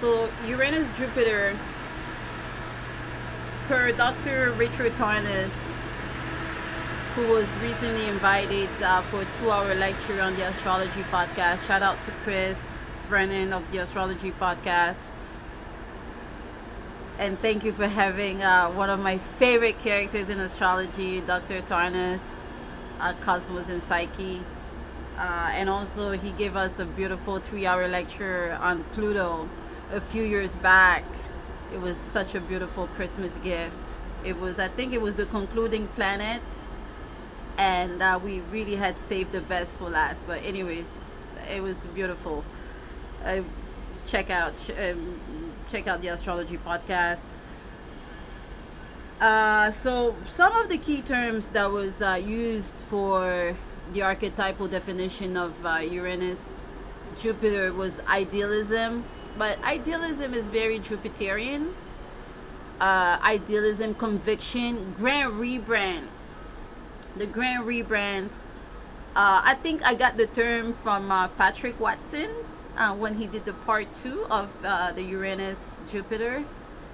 So Uranus Jupiter, per Dr. Richard Tarnas, who was recently invited for a 2-hour lecture on the Astrology podcast. Shout out to Chris Brennan of the Astrology podcast. And thank you for having one of my favorite characters in astrology, Dr. Tarnas, Cosmos and Psyche. And also he gave us a beautiful 3-hour lecture on Pluto a few years back. It was such a beautiful Christmas gift. I think it was the concluding planet, and we really had saved the best for last. But anyways, it was beautiful. Check out the Astrology podcast. So some of the key terms that was used for the archetypal definition of Uranus Jupiter was idealism, but idealism is very Jupiterian. Idealism, conviction, grand rebrand. The grand rebrand. I think I got the term from Patrick Watson when he did the part 2 of the Uranus Jupiter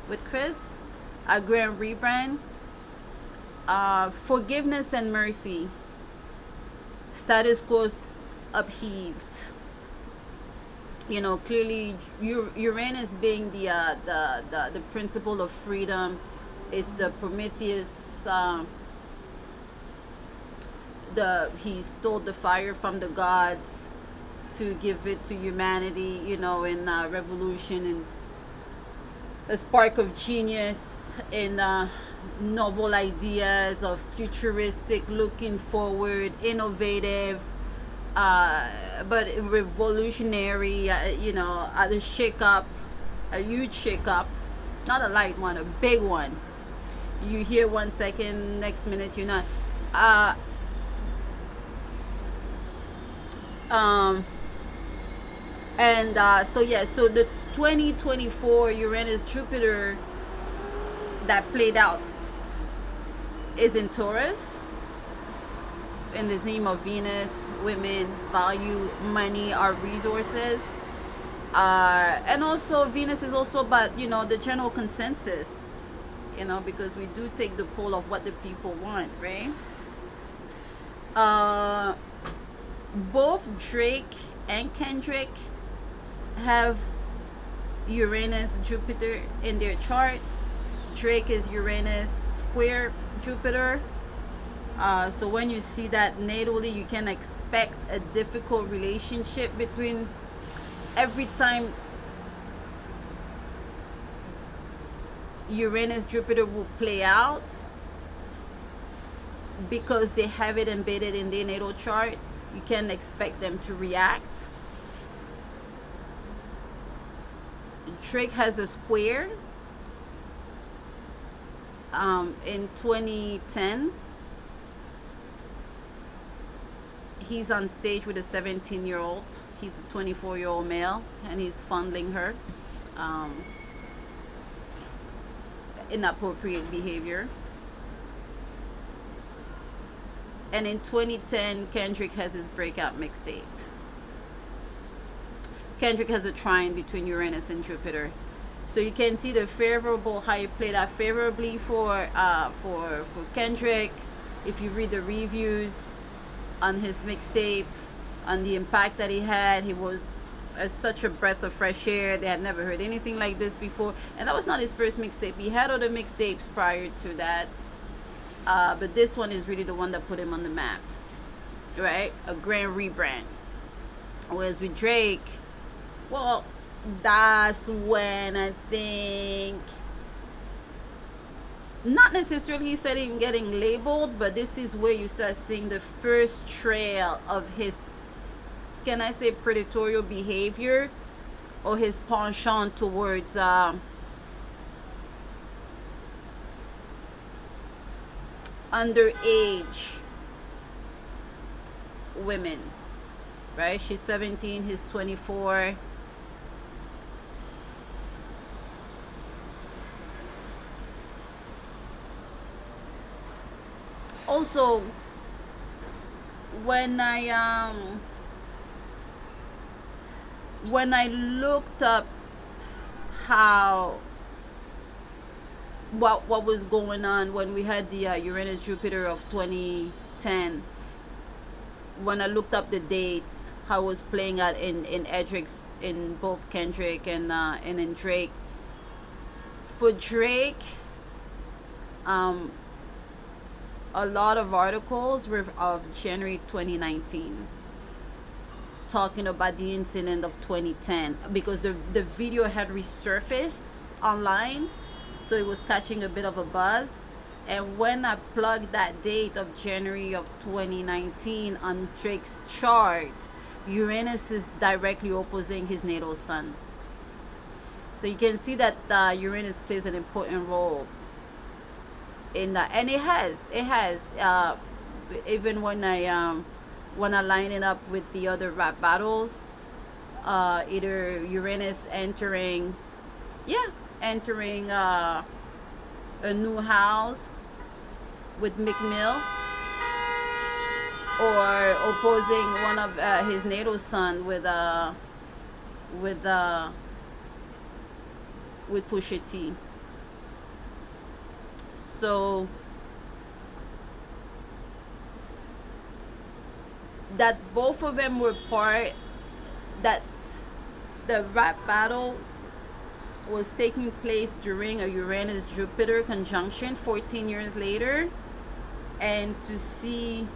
with Chris. Grand rebrand. Forgiveness and mercy. Status quo upheaved. Clearly Uranus being the principle of freedom is the Prometheus. He stole the fire from the gods to give it to humanity, in revolution, and a spark of genius in novel ideas of futuristic, looking forward, innovative, but revolutionary, a shake-up, a huge shake-up, not a light one, a big one. You hear 1 second, next minute you're not. So the 2024 Uranus Jupiter that played out is in Taurus, in the theme of Venus, women, value, money, our resources, and also Venus is also about the general consensus, because we do take the poll of what the people want, right? Both Drake and Kendrick have Uranus Jupiter in their chart. Drake is Uranus square Jupiter. So when you see that natally, you can expect a difficult relationship between every time Uranus Jupiter will play out, because they have it embedded in their natal chart. You can expect them to react. Drake has a square in 2010. He's on stage with a 17-year-old. He's a 24-year-old male, and he's fondling her. Inappropriate behavior. And in 2010, Kendrick has his breakout mixtape. Kendrick has a trine between Uranus and Jupiter. So you can see the favorable, how he played out favorably for Kendrick. If you read the reviews on his mixtape, on the impact that he had, he was such a breath of fresh air. They had never heard anything like this before. And that was not his first mixtape. He had other mixtapes prior to that. But this one is really the one that put him on the map, right? A grand rebrand. Whereas with Drake, well, that's when I think, not necessarily he's starting getting labeled, but this is where you start seeing the first trail of his, can I say, predatorial behavior, or his penchant towards underage women, right? She's 17, he's 24. Also, when I looked up how what was going on when we had the Uranus Jupiter of 2010. When I looked up the dates, how it was playing out in Edric's, in both Kendrick and in Drake. For Drake, a lot of articles were of January 2019 talking about the incident of 2010 because the video had resurfaced online, so it was catching a bit of a buzz. And when I plugged that date of January of 2019 on Drake's chart, Uranus is directly opposing his natal sun. So you can see that Uranus plays an important role in that, and it has even when I line it up with the other rap battles, either Uranus entering a new house with McMill, or opposing one of his natal son with Pusha T. So that both of them were part, that the rap battle was taking place during a Uranus Jupiter conjunction 14 years later, and to see